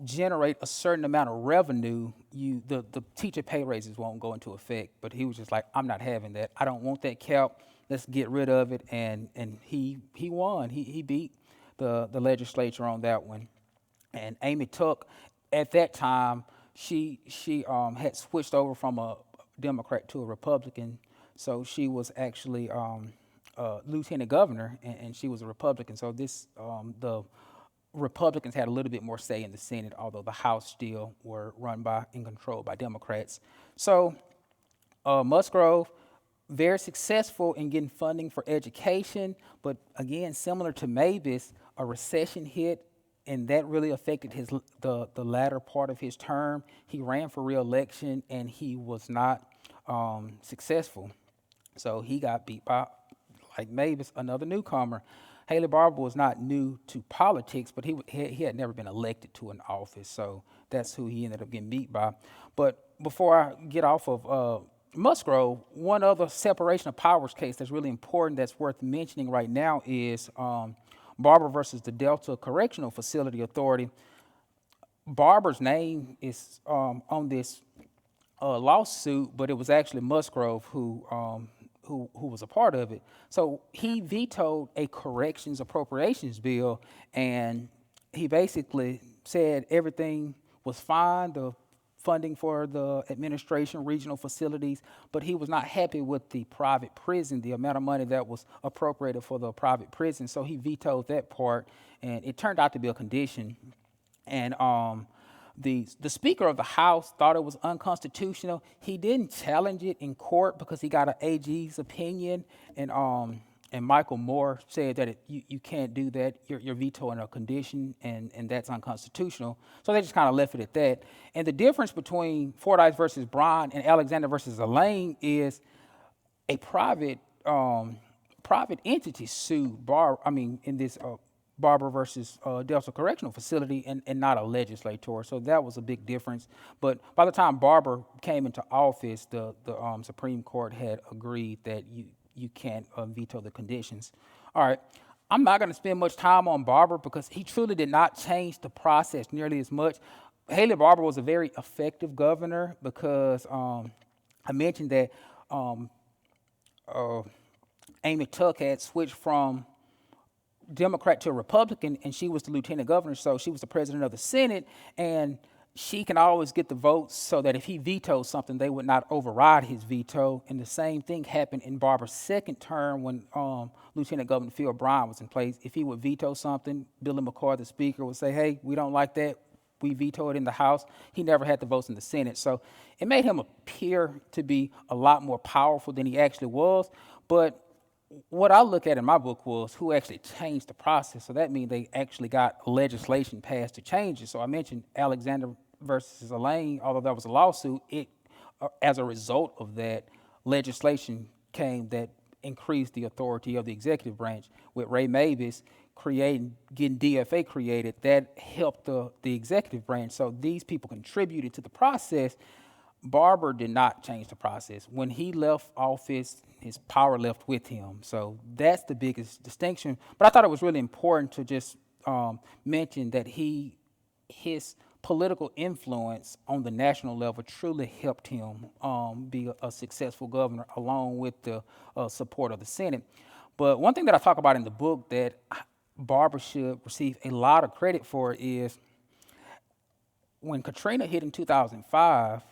generate a certain amount of revenue, the teacher pay raises won't go into effect. But he was just like, I'm not having that. I don't want that cap. Let's get rid of it. And he won. He beat the legislature on that one. And Amy Tuck, at that time, she had switched over from a Democrat to a Republican. So she was actually lieutenant governor, and she was a Republican. So the Republicans had a little bit more say in the Senate, although the House still were run by and controlled by Democrats. So Musgrove, very successful in getting funding for education, but again, similar to Mabus, a recession hit, and that really affected the latter part of his term. He ran for re-election, and he was not successful. So he got beat by, like Mabus, another newcomer. Haley Barbour was not new to politics, but he had never been elected to an office, so that's who he ended up getting beat by. But before I get off of Musgrove, one other separation of powers case that's really important that's worth mentioning right now is Barbour versus the Delta Correctional Facility Authority. Barbour's name is on this lawsuit, but it was actually Musgrove who was a part of it. So he vetoed a corrections appropriations bill, and he basically said everything was fine, the funding for the administration, regional facilities, but he was not happy with the private prison, the amount of money that was appropriated for the private prison. So he vetoed that part, and it turned out to be a condition. And the Speaker of the House thought it was unconstitutional. He didn't challenge it in court because he got an AG's opinion, and Michael Moore said that you can't do that. You're vetoing a condition, and that's unconstitutional. So they just kind of left it at that. And the difference between Fordice versus Bryant and Alexander versus Allain is a private entity sued in this Barbour versus Delta Correctional Facility, and not a legislator. So that was a big difference. But by the time Barbour came into office, the Supreme Court had agreed that you can't veto the conditions. All right, I'm not going to spend much time on Barbour because he truly did not change the process nearly as much. Haley Barbour was a very effective governor because I mentioned that Amy Tuck had switched from Democrat to a Republican, and she was the lieutenant governor, so she was the president of the Senate, and she can always get the votes so that if he vetoed something, they would not override his veto. And the same thing happened in Barbour's second term when Lieutenant Governor Phil Bryant was in place. If he would veto something, Billy McCoy, the speaker, would say, hey, we don't like that. We veto it in the House. He never had the votes in the Senate. So it made him appear to be a lot more powerful than he actually was. But what I look at in my book was who actually changed the process. So that means they actually got legislation passed to change it. So I mentioned Alexander versus Allain, although that was a lawsuit, as a result of that, legislation came that increased the authority of the executive branch. With Ray Mabus getting DFA created, that helped the executive branch. So these people contributed to the process. Barbour did not change the process. When he left office, his power left with him. So that's the biggest distinction. But I thought it was really important to just mention that his political influence on the national level truly helped him be a successful governor, along with the support of the Senate. But one thing that I talk about in the book that Barbour should receive a lot of credit for is when Katrina hit in 2005,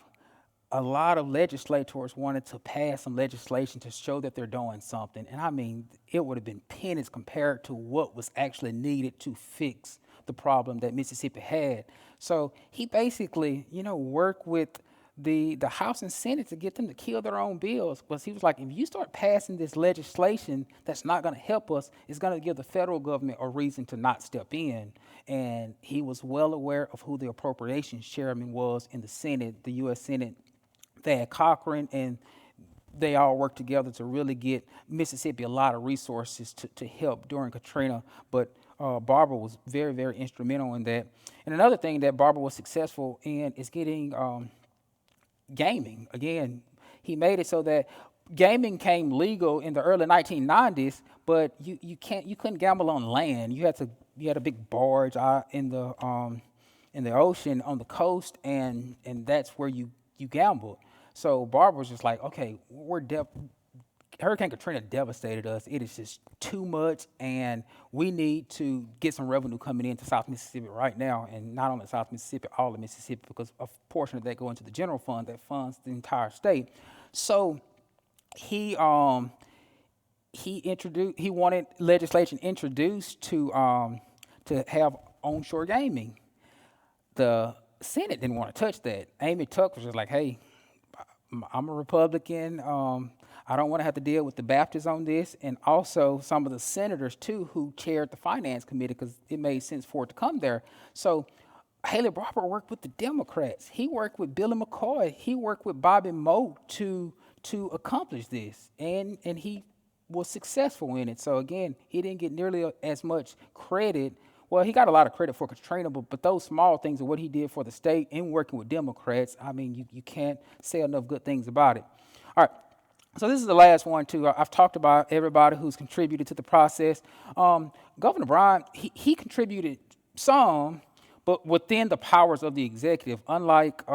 a lot of legislators wanted to pass some legislation to show that they're doing something. And I mean, it would have been pennies compared to what was actually needed to fix the problem that Mississippi had. So he basically, worked with the House and Senate to get them to kill their own bills. Because he was like, if you start passing this legislation that's not going to help us, it's going to give the federal government a reason to not step in. And he was well aware of who the appropriations chairman was in the Senate, the U.S. Senate. Thad Cochran, and they all worked together to really get Mississippi a lot of resources to help during Katrina. But Barbour was very, very instrumental in that. And another thing that Barbour was successful in is getting gaming. Again, he made it so that gaming came legal in the early 1990s, but you couldn't gamble on land. You had a big barge out in the ocean on the coast, and that's where you gambled. So Barbour was just like, okay, Hurricane Katrina devastated us. It is just too much, and we need to get some revenue coming into South Mississippi right now, and not only South Mississippi, all of Mississippi, because a portion of that go into the general fund that funds the entire state. So he wanted legislation introduced to have onshore gaming. The Senate didn't want to touch that. Amy Tuck was just like, hey, I'm a Republican. I don't want to have to deal with the Baptists on this, and also some of the senators too who chaired the Finance Committee, because it made sense for it to come there. So Haley Barbour worked with the Democrats. He worked with Billy McCoy. He worked with Bobby Moe to accomplish this, and he was successful in it. So again, he didn't get nearly as much credit. Well, he got a lot of credit for Katrina, but those small things of what he did for the state in working with Democrats, I mean, you can't say enough good things about it. All right. So this is the last one, too. I've talked about everybody who's contributed to the process. Governor Bryant, he contributed some, but within the powers of the executive, unlike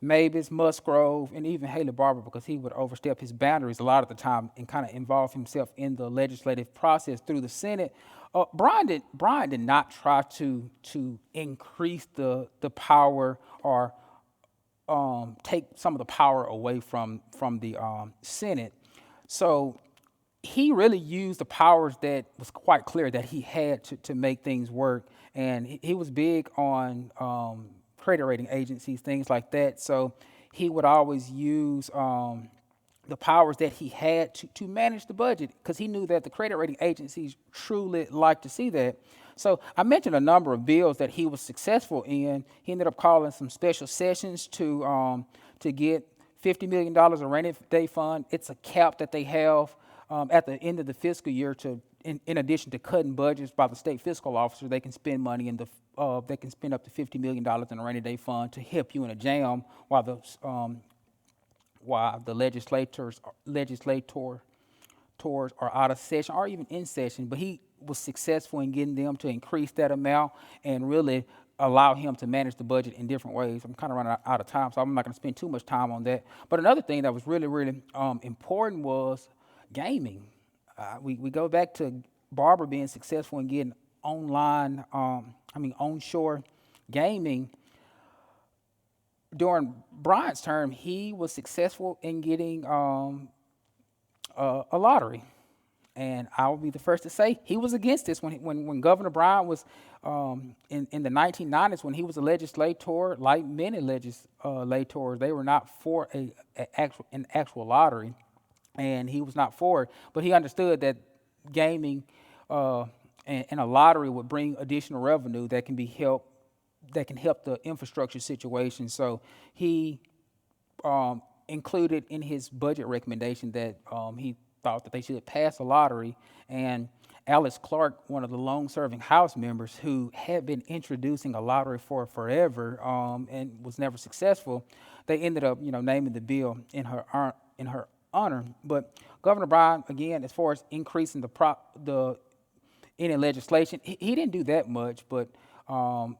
Mabus, Musgrove, and even Haley Barbour, because he would overstep his boundaries a lot of the time and kind of involve himself in the legislative process through the Senate. Bryant did not try to increase the power or take some of the power away from the Senate. So he really used the powers that was quite clear that he had to make things work. And he was big on credit rating agencies, things like that. So he would always use the powers that he had to manage the budget, because he knew that the credit rating agencies truly like to see that. So I mentioned a number of bills that he was successful in. He ended up calling some special sessions to get $50 million of rainy day fund. It's a cap that they have at the end of the fiscal year in addition to cutting budgets by the state fiscal officer, they can spend money in they can spend up to $50 million in a rainy day fund to help you in a jam while the legislators are out of session or even in session. But he was successful in getting them to increase that amount and really allow him to manage the budget in different ways. I'm kind of running out of time, so I'm not going to spend too much time on that. But another thing that was really, really important was gaming. We go back to Barbour being successful in getting onshore gaming. During Bryant's term, he was successful in getting a lottery. And I will be the first to say he was against this when Governor Bryant was in the 1990s, when he was a legislator. Like many legislators, they were not for an actual lottery, and he was not for it. But he understood that gaming and a lottery would bring additional revenue that can help the infrastructure situation. So he included in his budget recommendation that he thought that they should pass a lottery. And Alice Clark, one of the long-serving House members who had been introducing a lottery for forever and was never successful, they ended up, naming the bill in her honor. But Governor Bryant, again, as far as increasing any legislation, he didn't do that much, but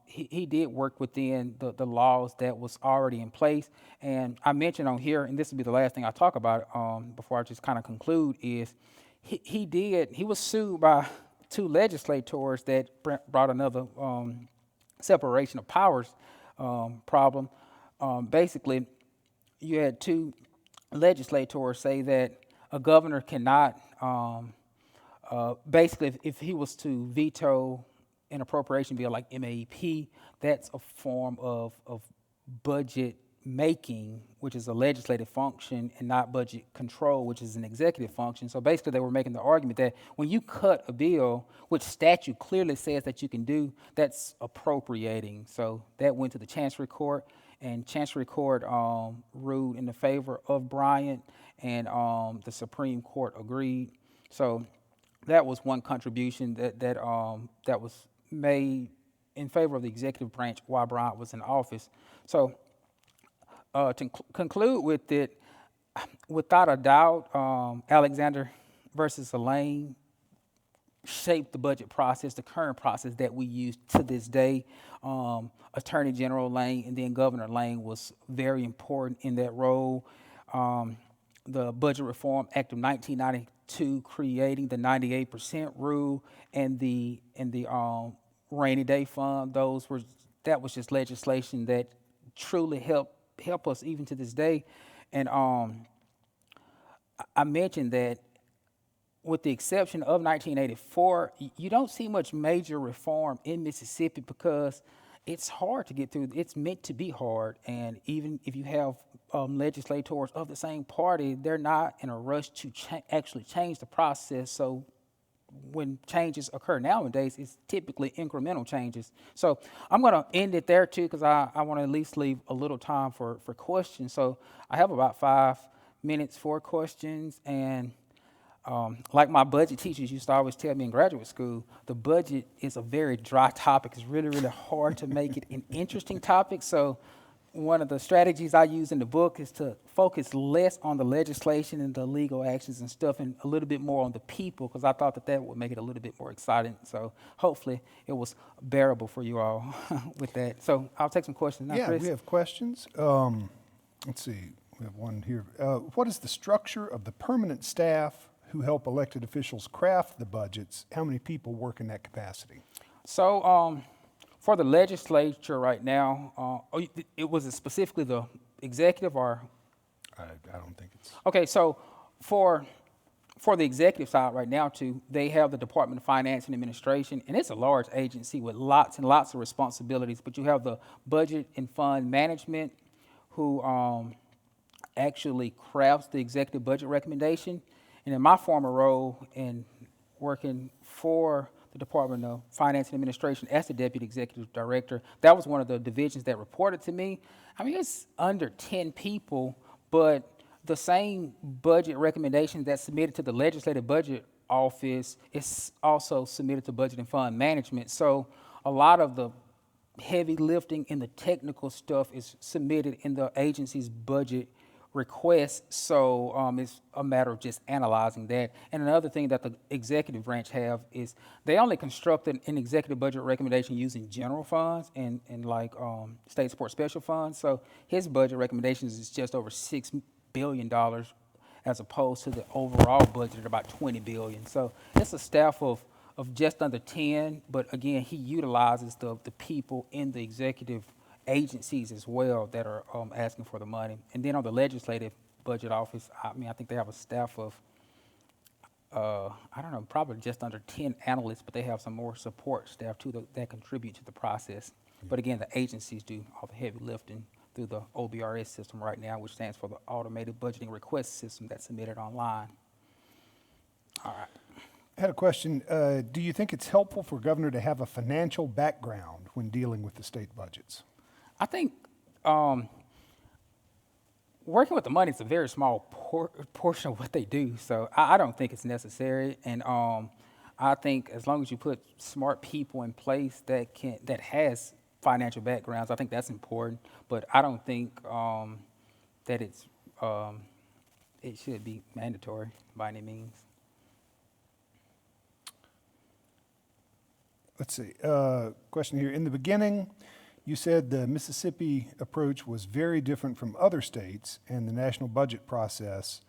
he did work within the laws that was already in place. And I mentioned on here, and this will be the last thing I talk about before I just kind of conclude, is he was sued by two legislators that brought another separation of powers problem. Basically, you had two legislators say that a governor cannot, basically, if he was to veto an appropriation bill like MAEP, that's a form of budget making, which is a legislative function, and not budget control, which is an executive function. So basically they were making the argument that when you cut a bill, which statute clearly says that you can do, that's appropriating. So that went to the Chancery Court, and Chancery Court ruled in the favor of Bryant, and the Supreme Court agreed. So that was one contribution that was made in favor of the executive branch while Bryant was in office. So to conclude with it, without a doubt, Alexander versus Allain shaped the budget process, the current process that we use to this day. Attorney General Allain and then Governor Allain was very important in that role. The Budget Reform Act of 1992 creating the 98% rule and the rainy day fund, that was just legislation that truly help us even to this day. And I mentioned that with the exception of 1984, you don't see much major reform in Mississippi because it's hard to get through. It's meant to be hard. And even if you have legislators of the same party, they're not in a rush to actually change the process. So when changes occur nowadays, it's typically incremental changes. So I'm going to end it there too, because I want to at least leave a little time for questions. So I have about 5 minutes for questions. And like my budget teachers used to always tell me in graduate school, the budget is a very dry topic. It's really, really hard to make it an interesting topic. So one of the strategies I use in the book is to focus less on the legislation and the legal actions and stuff and a little bit more on the people, because I thought that would make it a little bit more exciting. So hopefully it was bearable for you all with that. So I'll take some questions now, Yeah, Chris. we have questions. Let's see, we have one here. What is the structure of the permanent staff who help elected officials craft the budgets? How many people work in that capacity? So for the legislature right now, it was specifically the executive or? I don't think it's... Okay, so for the executive side right now too, they have the Department of Finance and Administration, and it's a large agency with lots and lots of responsibilities, but you have the Budget and Fund Management who actually crafts the executive budget recommendation. And in my former role in working for the Department of Finance and Administration as the Deputy Executive Director, that was one of the divisions that reported to me. I mean, it's under 10 people, but the same budget recommendation that's submitted to the Legislative Budget Office is also submitted to Budget and Fund Management. So a lot of the heavy lifting and the technical stuff is submitted in the agency's budget requests, so it's a matter of just analyzing that. And another thing that the executive branch have is they only constructed an executive budget recommendation using general funds and like state support special funds. So his budget recommendations is just over $6 billion as opposed to the overall budget of about $20 billion. So it's a staff of just under 10, but again, he utilizes the people in the executive agencies as well that are asking for the money. And then on the legislative budget office, I think they have a staff of, I don't know, probably just under 10 analysts, but they have some more support staff too that contribute to the process. But again, the agencies do all the heavy lifting through the OBRS system right now, which stands for the Automated Budgeting Request System that's submitted online. All right. I had a question. Do you think it's helpful for a governor to have a financial background when dealing with the state budgets? I think working with the money is a very small portion of what they do, so I don't think it's necessary. And I think as long as you put smart people in place that has financial backgrounds, I think that's important. But I don't think that it should be mandatory by any means. Let's see. Question here. In the beginning, you said the Mississippi approach was very different from other states and the national budget process.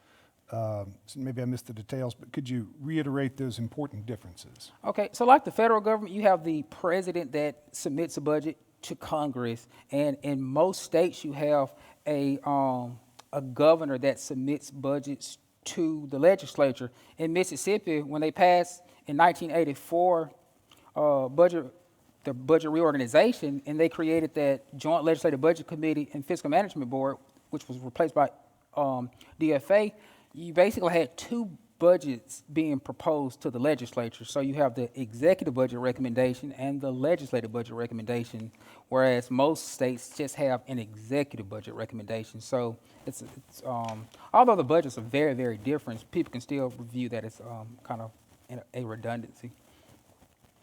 So maybe I missed the details, but could you reiterate those important differences? Okay, so like the federal government, you have the president that submits a budget to Congress, and in most states you have a governor that submits budgets to the legislature. In Mississippi, when they passed in 1984 the budget reorganization, and they created that Joint Legislative Budget Committee and Fiscal Management Board, which was replaced by DFA, you basically had two budgets being proposed to the legislature. So you have the executive budget recommendation and the legislative budget recommendation, whereas most states just have an executive budget recommendation. So it's although the budgets are very, very different, people can still review that it's kind of a redundancy.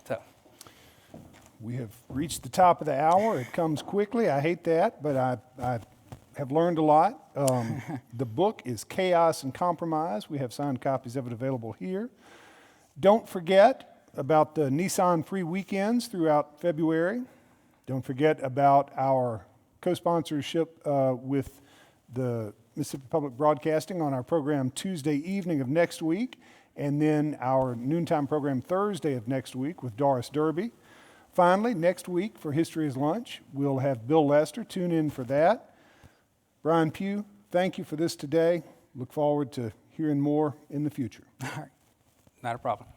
So, We have reached the top of the hour. It comes quickly. I hate that, but I have learned a lot. The book is Chaos and Compromise. We have signed copies of it available here. Don't forget about the Nissan free weekends throughout February. Don't forget about our co-sponsorship with the Mississippi Public Broadcasting on our program Tuesday evening of next week, and then our noontime program Thursday of next week with Doris Derby. Finally, next week for History is Lunch, we'll have Bill Lester. Tune in for that. Brian Pugh, thank you for this today. Look forward to hearing more in the future. all right, not a problem.